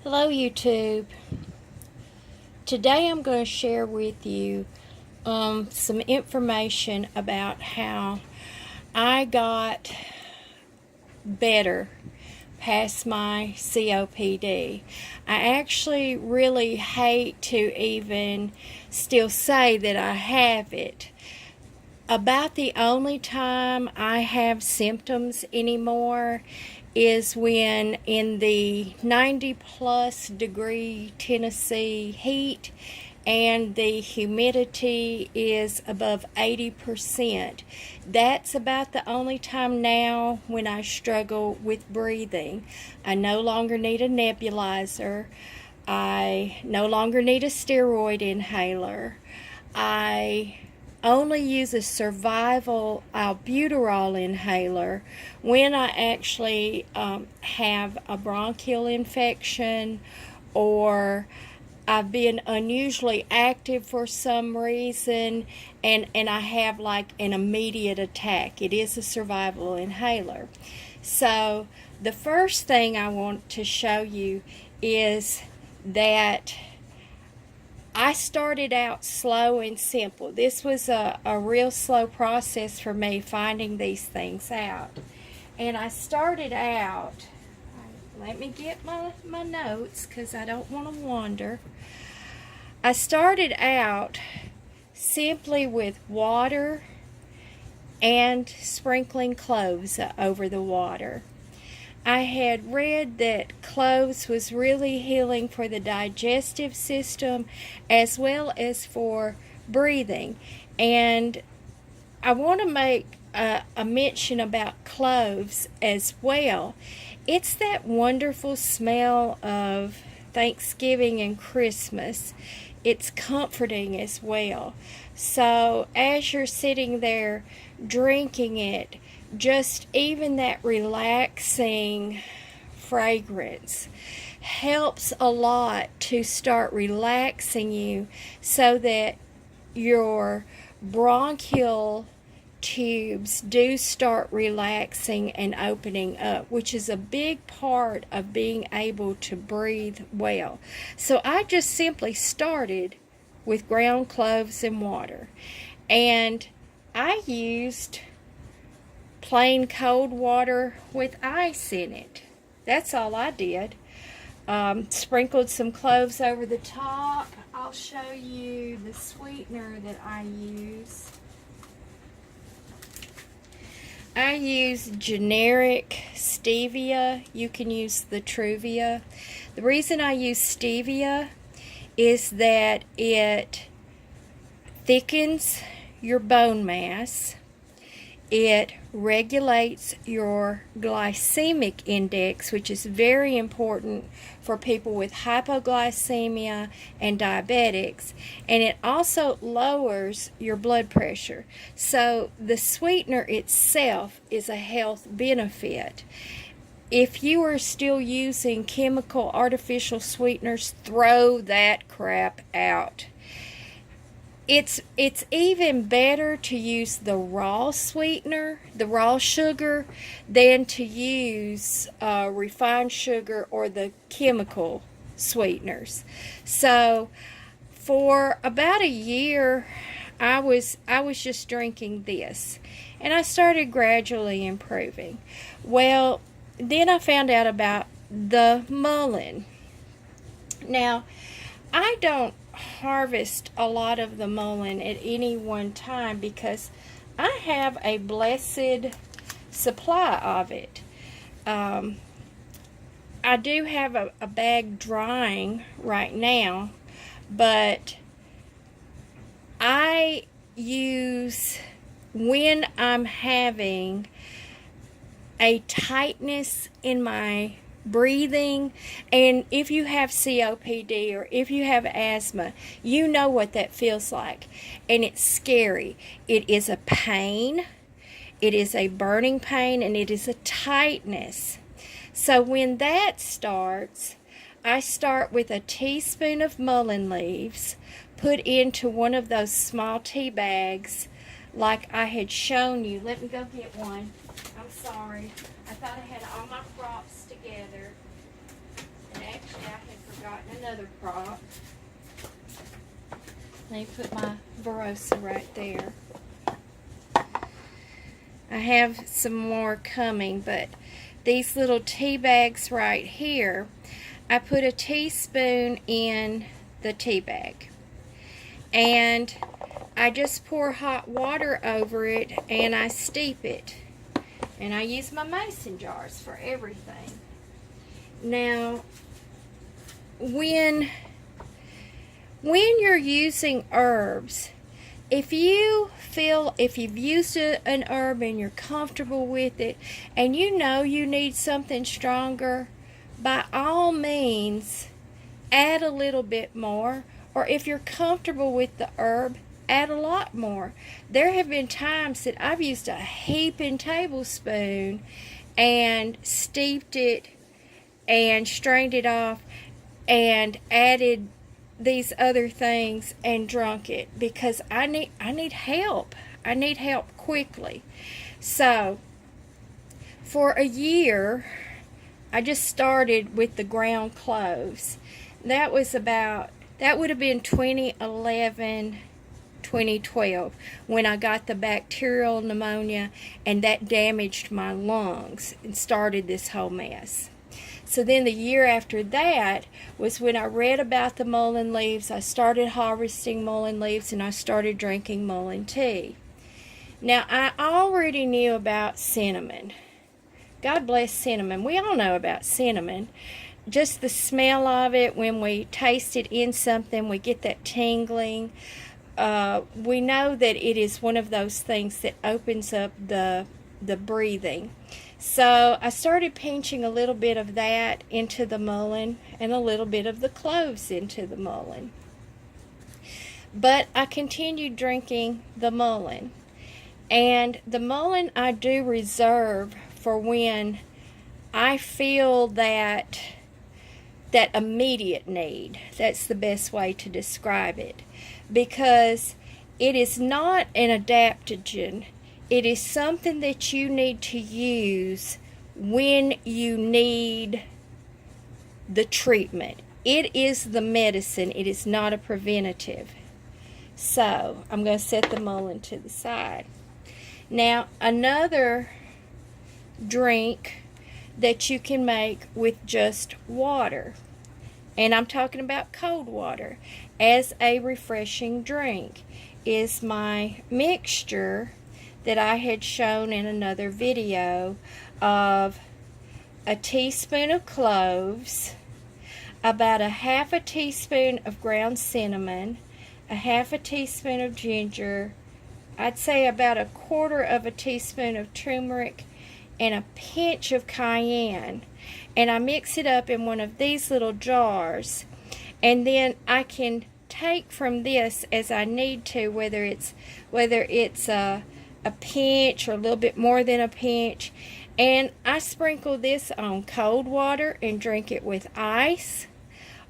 Hello YouTube. Today I'm going to share with you some information about how I got better past my COPD. I actually really hate to even still say that I have it. About the only time I have symptoms anymore is when in the 90+ degree Tennessee heat and the humidity is above 80%. That's about the only time now when I struggle with breathing. I no longer need a nebulizer. I no longer need a steroid inhaler. I only use a survival albuterol inhaler when I actually have a bronchial infection, or I've been unusually active for some reason, and I have like an immediate attack. It is a survival inhaler. So the first thing I want to show you is that I started out slow and simple. This was a real slow process for me finding these things out. And I started out, let me get my notes because I don't want to wander. I started out simply with water and sprinkling cloves over the water. I had read that cloves was really healing for the digestive system as well as for breathing. And I want to make a mention about cloves as well. It's that wonderful smell of Thanksgiving and Christmas. It's comforting as well. So as you're sitting there drinking it, just even that relaxing fragrance helps a lot to start relaxing you so that your bronchial tubes do start relaxing and opening up, which is a big part of being able to breathe well. So I just simply started with ground cloves and water, and I used plain cold water with ice in it. That's all I did. Sprinkled some cloves over the top. I'll show you the sweetener that I use. I use generic stevia. You can use the Truvia. The reason I use stevia is that it thickens your bone mass. It regulates your glycemic index, which is very important for people with hypoglycemia and diabetics, and it also lowers your blood pressure. So the sweetener itself is a health benefit. If you are still using chemical artificial sweeteners, throw that crap out. It's even better to use the raw sweetener, the raw sugar, than to use refined sugar or the chemical sweeteners. So for about a year, I was just drinking this, and I started gradually improving. Well, then I found out about the Mullen. Now, I don't harvest a lot of the mullein at any one time because I have a blessed supply of it. I do have a bag drying right now, but I use when I'm having a tightness in my breathing, and if you have COPD or if you have asthma, you know what that feels like, and it's scary. It is a pain, it is a burning pain, and it is a tightness. So when that starts, I start with a teaspoon of mullein leaves, put into one of those small tea bags like I had shown you. Let me go get one. I'm sorry. I thought I had all my props together. And actually I had another prop. Let me put my Virosa right there. I have some more coming, but these little tea bags right here, I put a teaspoon in the tea bag. And I just pour hot water over it and I steep it. And I use my mason jars for everything. Now, when you're using herbs, if you've used an herb and you're comfortable with it and you know you need something stronger, by all means add a little bit more, or if you're comfortable with the herb, add a lot more. There have been times that I've used a heaping tablespoon and steeped it and strained it off and added these other things and drunk it because I need help. I need help quickly. So for a year I just started with the ground cloves. That would have been 2011, 2012 when I got the bacterial pneumonia, and that damaged my lungs and started this whole mess. So then the year after that was when I read about the mullein leaves. I started harvesting mullein leaves and I started drinking mullein tea. Now, I already knew about cinnamon. God bless cinnamon. We all know about cinnamon. Just the smell of it, when we taste it in something, we get that tingling. We know that it is one of those things that opens up the breathing. So I started pinching a little bit of that into the mullein and a little bit of the cloves into the mullein. But I continued drinking the mullein. And the mullein I do reserve for when I feel that immediate need. That's the best way to describe it. Because it is not an adaptogen. It is something that you need to use when you need the treatment. It is the medicine. It is not a preventative. So, I'm going to set the mullein to the side. Now, another drink that you can make with just water, and I'm talking about cold water, as a refreshing drink, is my mixture that I had shown in another video of a teaspoon of cloves, about a half a teaspoon of ground cinnamon, a half a teaspoon of ginger, I'd say about a quarter of a teaspoon of turmeric, and a pinch of cayenne. And I mix it up in one of these little jars, and then I can take from this as I need to, whether it's a pinch or a little bit more than a pinch, and I sprinkle this on cold water and drink it with ice,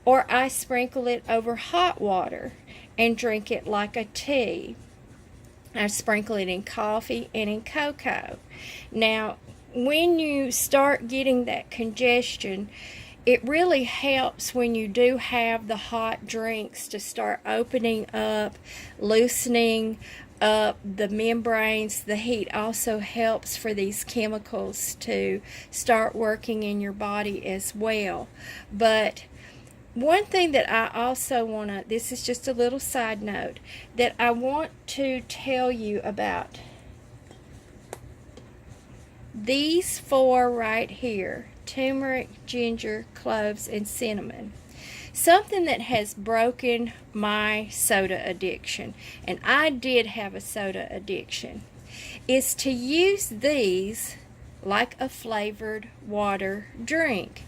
or I sprinkle it over hot water and drink it like a tea. I sprinkle it in coffee and in cocoa. Now, when you start getting that congestion, it really helps when you do have the hot drinks to start opening up, loosening up the membranes. The heat also helps for these chemicals to start working in your body as well. But one thing that I also want to, this is just a little side note, that I want to tell you about. These four right here, turmeric, ginger, cloves, and cinnamon. Something that has broken my soda addiction, and I did have a soda addiction, is to use these like a flavored water drink.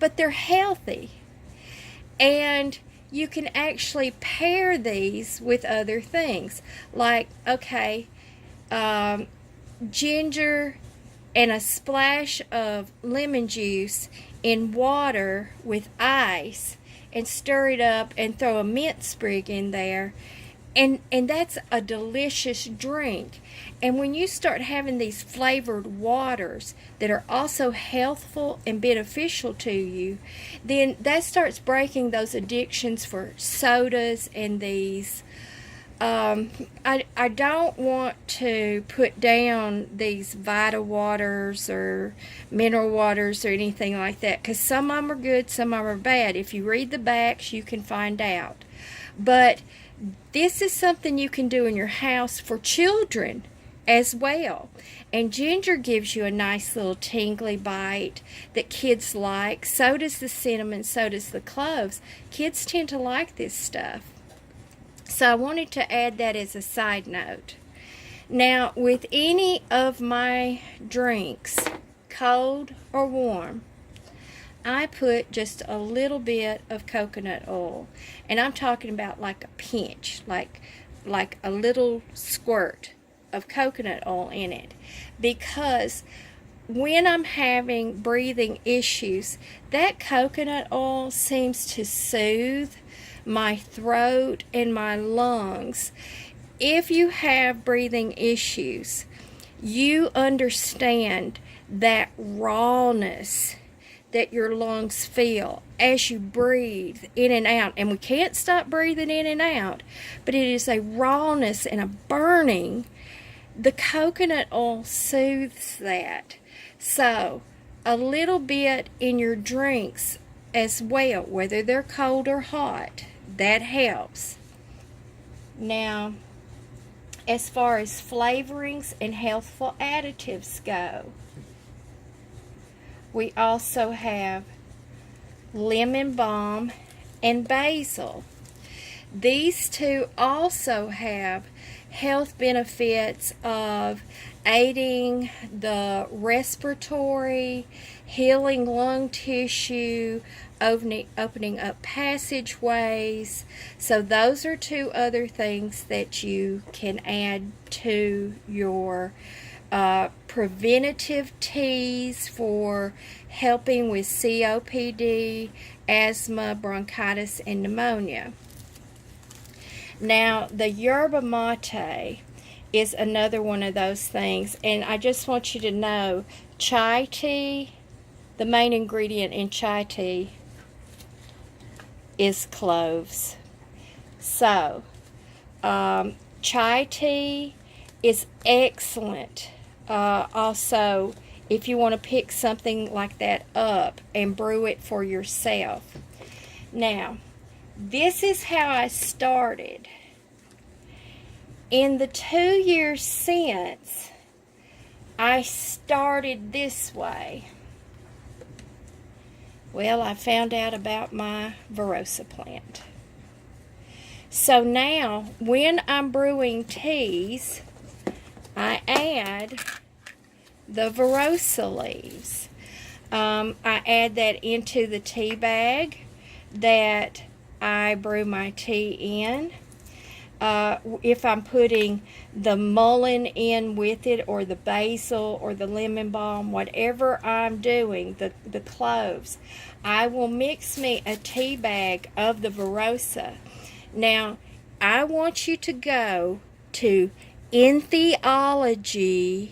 But they're healthy. And you can actually pair these with other things. Like, okay, ginger and a splash of lemon juice in water with ice, and stir it up and throw a mint sprig in there, And that's a delicious drink. And when you start having these flavored waters that are also healthful and beneficial to you, then that starts breaking those addictions for sodas and these. I don't want to put down these Vita waters or mineral waters or anything like that, because some of them are good, some of them are bad. If you read the backs, you can find out. But this is something you can do in your house for children as well. And ginger gives you a nice little tingly bite that kids like. So does the cinnamon, so does the cloves. Kids tend to like this stuff. So I wanted to add that as a side note. Now, with any of my drinks, cold or warm, I put just a little bit of coconut oil. And I'm talking about like a pinch, like a little squirt of coconut oil in it. Because when I'm having breathing issues, that coconut oil seems to soothe my throat and my lungs. If you have breathing issues, you understand that rawness that your lungs feel as you breathe in and out. And we can't stop breathing in and out, but it is a rawness and a burning. The coconut oil soothes that. So a little bit in your drinks as well, whether they're cold or hot, that helps. Now, as far as flavorings and healthful additives go, we also have lemon balm and basil. These two also have health benefits of aiding the respiratory, healing lung tissue, opening up passageways. So those are two other things that you can add to your preventative teas for helping with COPD, asthma, bronchitis, and pneumonia. Now, the yerba mate is another one of those things, and I just want you to know, chai tea, the main ingredient in chai tea is cloves. So, chai tea is excellent. Also, if you want to pick something like that up and brew it for yourself. Now, this is how I started. In the 2 years since, I started this way. Well, I found out about my Virosa plant. So now, when I'm brewing teas, I add the Virosa leaves. I add that into the tea bag that I brew my tea in. If I'm putting the mullein in with it, or the basil, or the lemon balm, whatever I'm doing, the cloves, I will mix me a tea bag of the Virosa. Now, I want you to go to Entheology,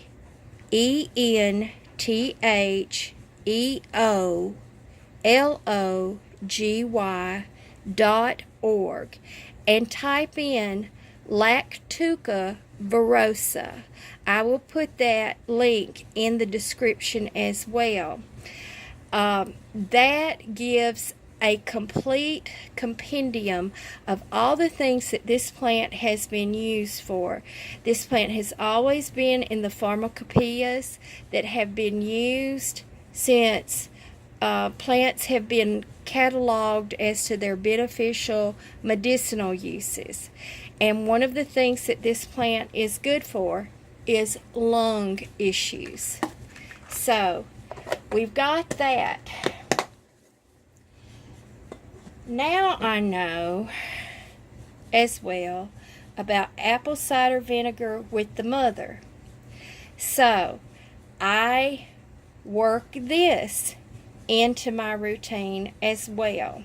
ENTHEOLOGY.org, and type in lactuca virosa. I will put that link in the description as well. That gives a complete compendium of all the things that this plant has been used for. This plant has always been in the pharmacopoeias that have been used since plants have been cataloged as to their beneficial medicinal uses. And one of the things that this plant is good for is lung issues. So, we've got that. Now I know as well about apple cider vinegar with the mother. So, I work this into my routine as well.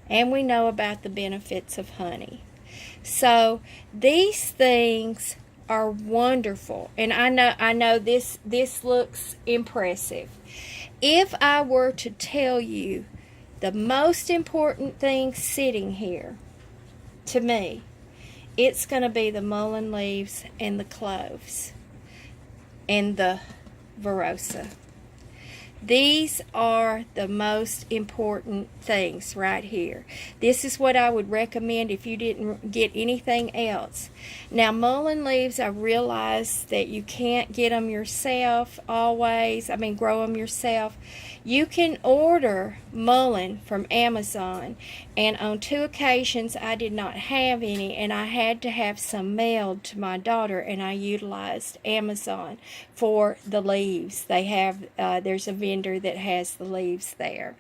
And we know about the benefits of honey. So these things are wonderful, and I know this looks impressive. If I were to tell you the most important thing sitting here, to me, it's going to be the mullein leaves and the cloves and the Virosa. These are the most important things right here. This is what I would recommend if you didn't get anything else. Now, mullein leaves, I realize that you can't get them yourself always. Grow them yourself. You can order mullein from Amazon, and on 2 occasions I did not have any, and I had to have some mailed to my daughter, and I utilized Amazon for the leaves. They have, there's a vendor that has the leaves there.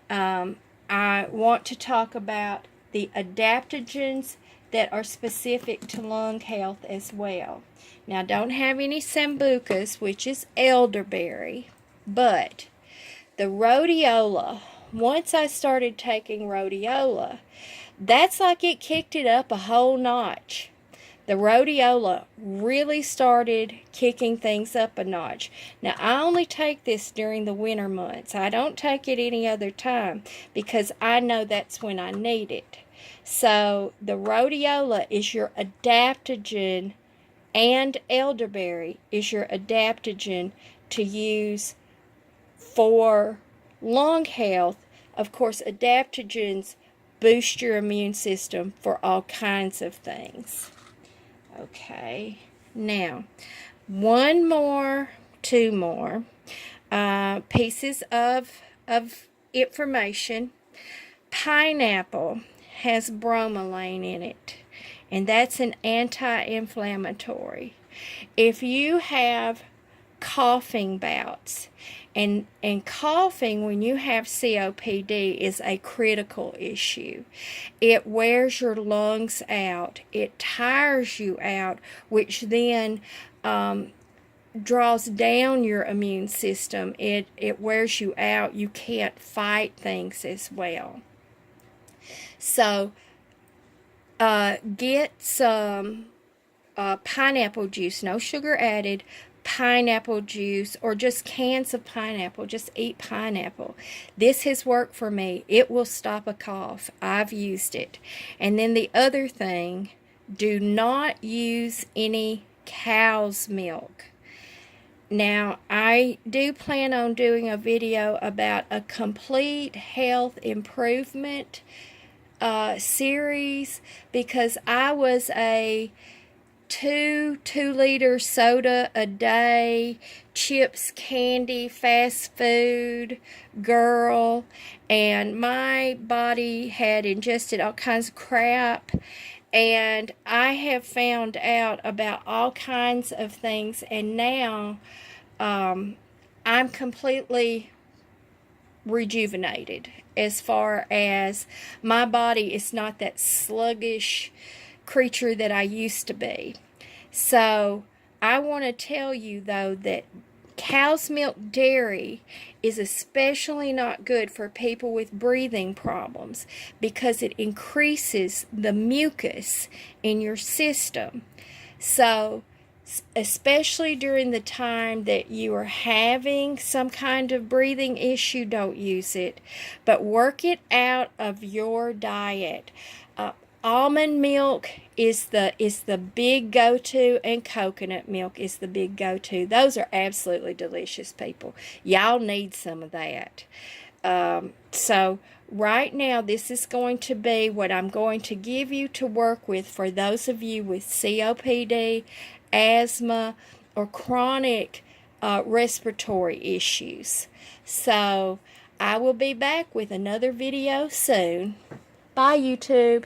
I want to talk about the adaptogens that are specific to lung health as well. Now, I don't have any sambucas, which is elderberry, but the rhodiola, once I started taking rhodiola, that's like it kicked it up a whole notch. The rhodiola really started kicking things up a notch. Now, I only take this during the winter months. I don't take it any other time because I know that's when I need it. So, the rhodiola is your adaptogen, and elderberry is your adaptogen to use for lung health. Of course, adaptogens boost your immune system for all kinds of things. Okay, now, two more pieces of information. Pineapple has bromelain in it, and that's an anti-inflammatory. If you have coughing bouts, and coughing when you have COPD is a critical issue. It wears your lungs out. It tires you out, which then draws down your immune system. It wears you out. You can't fight things as well. So get some pineapple juice, no sugar added, pineapple juice, or just cans of pineapple. Just eat pineapple. This has worked for me. It will stop a cough. I've used it. And then the other thing, do not use any cow's milk. Now, I do plan on doing a video about a complete health improvement series, because I was a 2-liter soda a day, chips, candy, fast food girl, and my body had ingested all kinds of crap, and I have found out about all kinds of things, and now I'm completely rejuvenated as far as my body is not that sluggish creature that I used to be. So I want to tell you though that cow's milk dairy is especially not good for people with breathing problems because it increases the mucus in your system. So especially during the time that you are having some kind of breathing issue, don't use it, but work it out of your diet. Almond milk is the big go-to, and coconut milk is the big go-to. Those are absolutely delicious, people. Y'all need some of that. So right now, this is going to be what I'm going to give you to work with for those of you with COPD, asthma, or chronic respiratory issues. So I will be back with another video soon. Bye, YouTube.